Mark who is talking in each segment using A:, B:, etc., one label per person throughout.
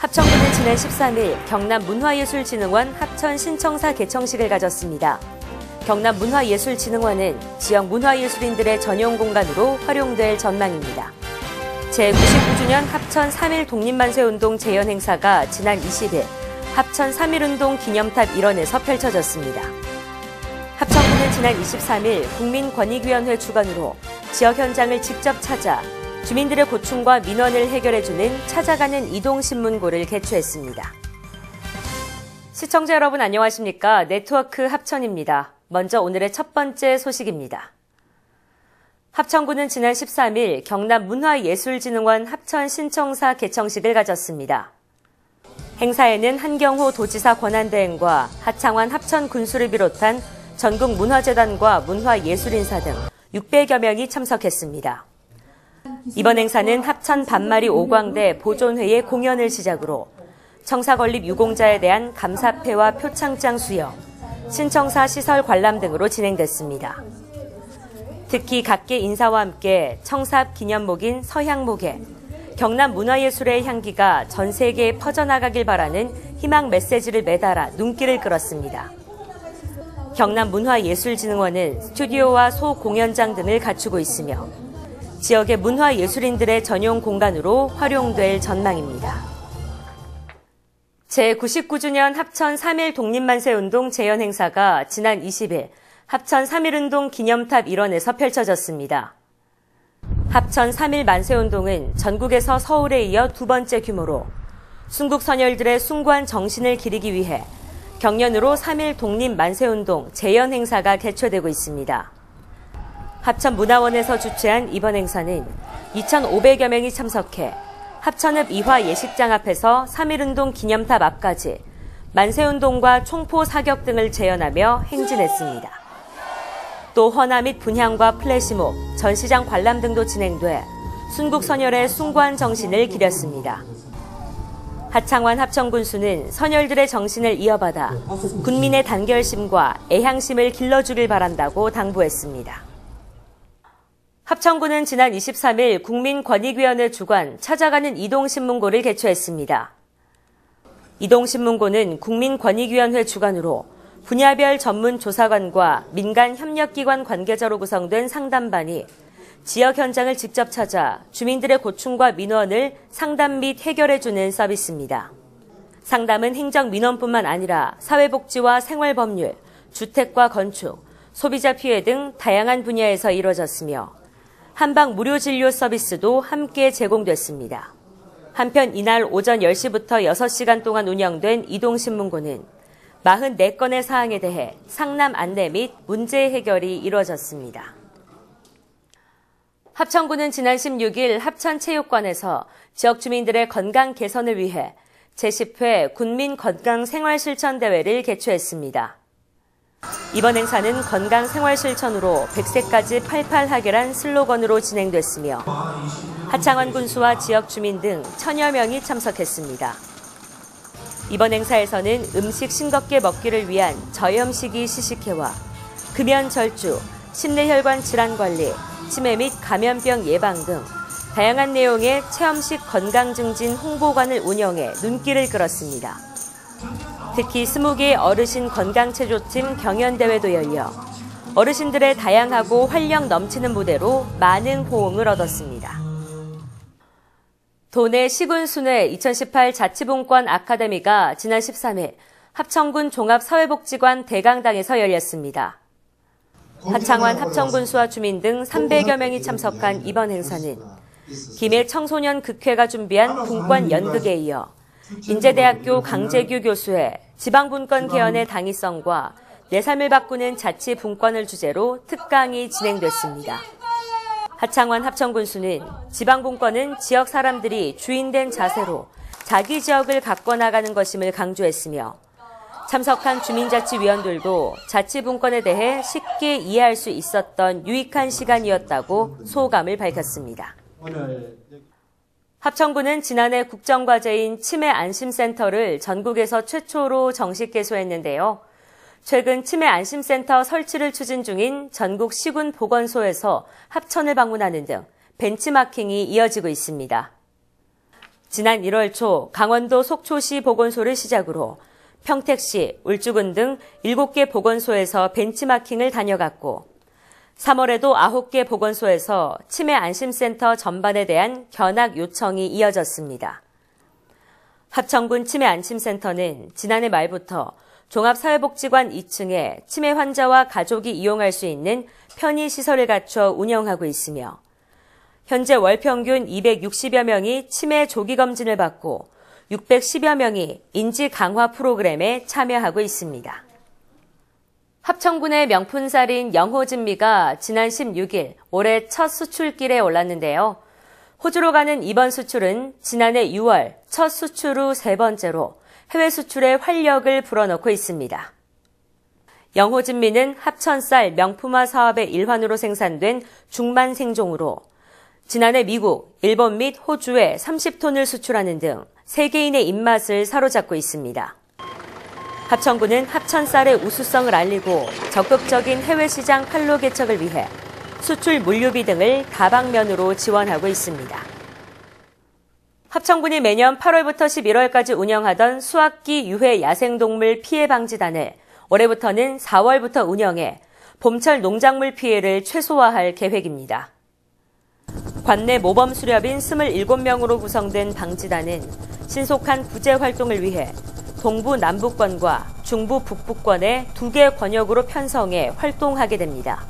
A: 합천구는 지난 13일 경남문화예술진흥원 합천 신청사 개청식을 가졌습니다. 경남문화예술진흥원은 지역 문화예술인들의 전용 공간으로 활용될 전망입니다. 제99주년 합천 3.1 독립만세운동 재연 행사가 지난 20일 합천 3.1운동 기념탑 일원에서 펼쳐졌습니다. 합천구는 지난 23일 국민권익위원회 주관으로 지역 현장을 직접 찾아 주민들의 고충과 민원을 해결해주는 찾아가는 이동신문고를 개최했습니다. 시청자 여러분 안녕하십니까? 네트워크 합천입니다. 먼저 오늘의 첫 번째 소식입니다. 합천구는 지난 13일 경남문화예술진흥원 합천 신청사 개청식을 가졌습니다. 행사에는 한경호 도지사 권한대행과 하창환 합천군수를 비롯한 전국문화재단과 문화예술인사 등 600여 명이 참석했습니다. 이번 행사는 합천 반마리 오광대 보존회의 공연을 시작으로 청사 건립 유공자에 대한 감사패와 표창장 수여, 신청사 시설 관람 등으로 진행됐습니다. 특히 각계 인사와 함께 청사 앞 기념목인 서향목에 경남 문화예술의 향기가 전 세계에 퍼져나가길 바라는 희망 메시지를 매달아 눈길을 끌었습니다. 경남문화예술진흥원은 스튜디오와 소공연장 등을 갖추고 있으며 지역의 문화예술인들의 전용 공간으로 활용될 전망입니다. 제99주년 합천 3.1 독립만세운동 재연 행사가 지난 20일 합천 3.1운동 기념탑 일원에서 펼쳐졌습니다. 합천 3.1 만세운동은 전국에서 서울에 이어 두 번째 규모로 순국 선열들의 숭고한 정신을 기리기 위해 경년으로 3.1 독립만세운동 재연 행사가 개최되고 있습니다. 합천문화원에서 주최한 이번 행사는 2,500여 명이 참석해 합천읍 이화 예식장 앞에서 3.1운동 기념탑 앞까지 만세운동과 총포 사격 등을 재현하며 행진했습니다. 또 헌화 및 분향과 플래시몹, 전시장 관람 등도 진행돼 순국 선열의 숭고한 정신을 기렸습니다. 하창환 합천군수는 선열들의 정신을 이어받아 군민의 단결심과 애향심을 길러주길 바란다고 당부했습니다. 합천구는 지난 23일 국민권익위원회 주관 찾아가는 이동신문고를 개최했습니다. 이동신문고는 국민권익위원회 주관으로 분야별 전문조사관과 민간협력기관 관계자로 구성된 상담반이 지역 현장을 직접 찾아 주민들의 고충과 민원을 상담 및 해결해주는 서비스입니다. 상담은 행정민원뿐만 아니라 사회복지와 생활법률, 주택과 건축, 소비자 피해 등 다양한 분야에서 이루어졌으며 한방 무료 진료 서비스도 함께 제공됐습니다. 한편 이날 오전 10시부터 6시간 동안 운영된 이동신문고는 44건의 사항에 대해 상담 안내 및 문제 해결이 이루어졌습니다. 합천구는 지난 16일 합천체육관에서 지역 주민들의 건강 개선을 위해 제10회 군민건강생활실천대회를 개최했습니다. 이번 행사는 건강생활실천으로 100세까지 팔팔하게란 슬로건으로 진행됐으며 하창환 군수와 지역 주민 등 1000여 명이 참석했습니다. 이번 행사에서는 음식 싱겁게 먹기를 위한 저염식이 시식회와 금연절주, 심내혈관 질환 관리, 치매 및 감염병 예방 등 다양한 내용의 체험식 건강증진 홍보관을 운영해 눈길을 끌었습니다. 특히 20개의 어르신 건강체조팀 경연대회도 열려 어르신들의 다양하고 활력 넘치는 무대로 많은 호응을 얻었습니다. 도내 시군순회 2018 자치분권 아카데미가 지난 13일 합천군 종합사회복지관 대강당에서 열렸습니다. 하창환 합천군수와 주민 등 300여 명이 참석한 이번 행사는 김해 청소년 극회가 준비한 분권 연극에 이어 인제대학교 강재규 교수의 지방분권 개헌의 당위성과 내 삶을 바꾸는 자치 분권을 주제로 특강이 진행됐습니다. 하창환 합천군수는 지방분권은 지역 사람들이 주인된 자세로 자기 지역을 가꿔 나가는 것임을 강조했으며 참석한 주민자치위원들도 자치분권에 대해 쉽게 이해할 수 있었던 유익한 시간이었다고 소감을 밝혔습니다. 합천구는 지난해 국정과제인 치매안심센터를 전국에서 최초로 정식 개소했는데요. 최근 치매안심센터 설치를 추진 중인 전국 시군보건소에서 합천을 방문하는 등 벤치마킹이 이어지고 있습니다. 지난 1월 초 강원도 속초시 보건소를 시작으로 평택시, 울주군 등 7개 보건소에서 벤치마킹을 다녀갔고 3월에도 9개 보건소에서 치매 안심센터 전반에 대한 견학 요청이 이어졌습니다. 합천군 치매 안심센터는 지난해 말부터 종합사회복지관 2층에 치매 환자와 가족이 이용할 수 있는 편의시설을 갖춰 운영하고 있으며 현재 월 평균 260여 명이 치매 조기검진을 받고 610여 명이 인지 강화 프로그램에 참여하고 있습니다. 합천군의 명품살인 영호진미가 지난 16일 올해 첫 수출길에 올랐는데요. 호주로 가는 이번 수출은 지난해 6월 첫 수출 후 세 번째로 해외 수출에 활력을 불어넣고 있습니다. 영호진미는 합천쌀 명품화 사업의 일환으로 생산된 중만 생종으로 지난해 미국, 일본 및 호주에 30톤을 수출하는 등 세계인의 입맛을 사로잡고 있습니다. 합천군은 합천쌀의 우수성을 알리고 적극적인 해외 시장 판로 개척을 위해 수출 물류비 등을 다방면으로 지원하고 있습니다. 합천군이 매년 8월부터 11월까지 운영하던 수학기 유해 야생동물 피해 방지단을 올해부터는 4월부터 운영해 봄철 농작물 피해를 최소화할 계획입니다. 관내 모범 수렵인 27명으로 구성된 방지단은 신속한 구제 활동을 위해 동부 남부권과 중부 북부권의 2개 권역으로 편성해 활동하게 됩니다.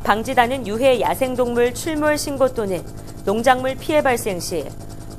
A: 방지단은 유해 야생동물 출몰 신고 또는 농작물 피해 발생 시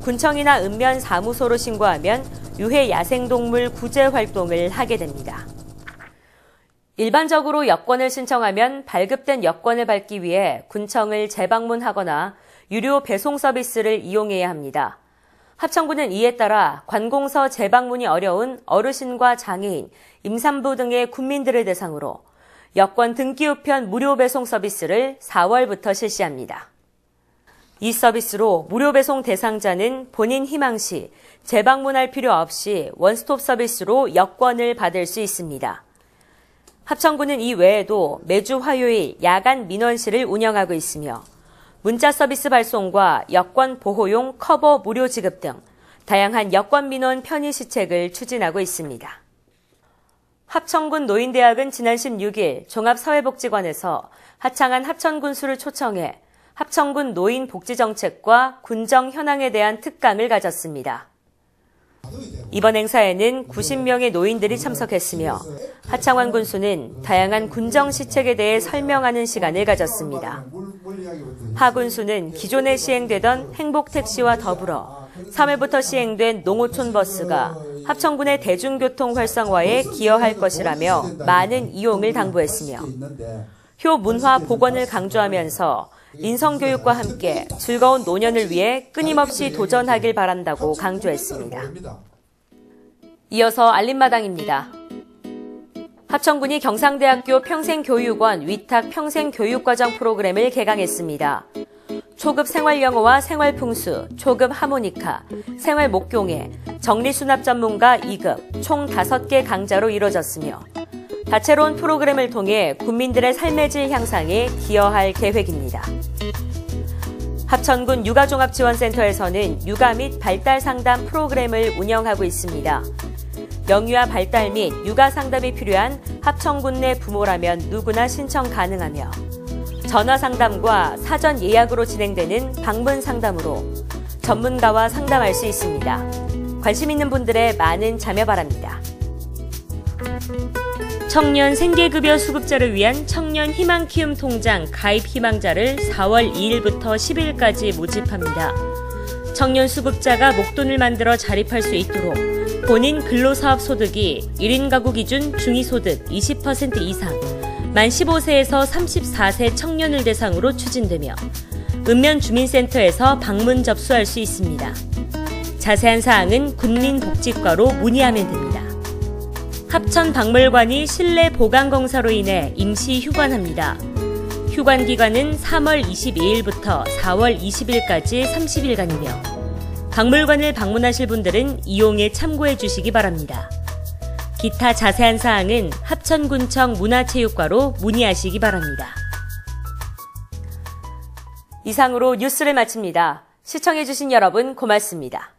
A: 군청이나 읍면 사무소로 신고하면 유해 야생동물 구제 활동을 하게 됩니다. 일반적으로 여권을 신청하면 발급된 여권을 받기 위해 군청을 재방문하거나 유료 배송 서비스를 이용해야 합니다. 합천군은 이에 따라 관공서 재방문이 어려운 어르신과 장애인, 임산부 등의 국민들을 대상으로 여권 등기 우편 무료 배송 서비스를 4월부터 실시합니다. 이 서비스로 무료 배송 대상자는 본인 희망 시 재방문할 필요 없이 원스톱 서비스로 여권을 받을 수 있습니다. 합천군은 이 외에도 매주 화요일 야간 민원실을 운영하고 있으며 문자 서비스 발송과 여권 보호용 커버 무료 지급 등 다양한 여권 민원 편의 시책을 추진하고 있습니다. 합천군 노인대학은 지난 16일 종합사회복지관에서 하창한 합천군수를 초청해 합천군 노인 복지정책과 군정 현황에 대한 특강을 가졌습니다. 이번 행사에는 90명의 노인들이 참석했으며 하창환 군수는 다양한 군정 시책에 대해 설명하는 시간을 가졌습니다. 하 군수는 기존에 시행되던 행복택시와 더불어 3회부터 시행된 농어촌 버스가 합천군의 대중교통 활성화에 기여할 것이라며 많은 이용을 당부했으며 효 문화 복원을 강조하면서 인성교육과 함께 즐거운 노년을 위해 끊임없이 도전하길 바란다고 강조했습니다. 이어서 알림마당입니다. 합천군이 경상대학교 평생교육원 위탁 평생교육과정 프로그램을 개강했습니다. 초급 생활영어와 생활풍수, 초급 하모니카, 생활목공예, 정리수납 전문가 2급 총 5개 강좌로 이뤄졌으며 다채로운 프로그램을 통해 국민들의 삶의 질 향상에 기여할 계획입니다. 합천군 육아종합지원센터에서는 육아 및 발달 상담 프로그램을 운영하고 있습니다. 영유아 발달 및 육아 상담이 필요한 합천군 내 부모라면 누구나 신청 가능하며 전화 상담과 사전 예약으로 진행되는 방문 상담으로 전문가와 상담할 수 있습니다. 관심 있는 분들의 많은 참여 바랍니다. 청년 생계급여 수급자를 위한 청년 희망키움 통장 가입 희망자를 4월 2일부터 10일까지 모집합니다. 청년 수급자가 목돈을 만들어 자립할 수 있도록 본인 근로사업 소득이 1인 가구 기준 중위소득 20% 이상, 만 15세에서 34세 청년을 대상으로 추진되며 읍면주민센터에서 방문 접수할 수 있습니다. 자세한 사항은 군민복지과로 문의하면 됩니다. 합천박물관이 실내 보강공사로 인해 임시 휴관합니다. 휴관 기간은 3월 22일부터 4월 20일까지 30일간이며 박물관을 방문하실 분들은 이용에 참고해 주시기 바랍니다. 기타 자세한 사항은 합천군청 문화체육과로 문의하시기 바랍니다. 이상으로 뉴스를 마칩니다. 시청해주신 여러분 고맙습니다.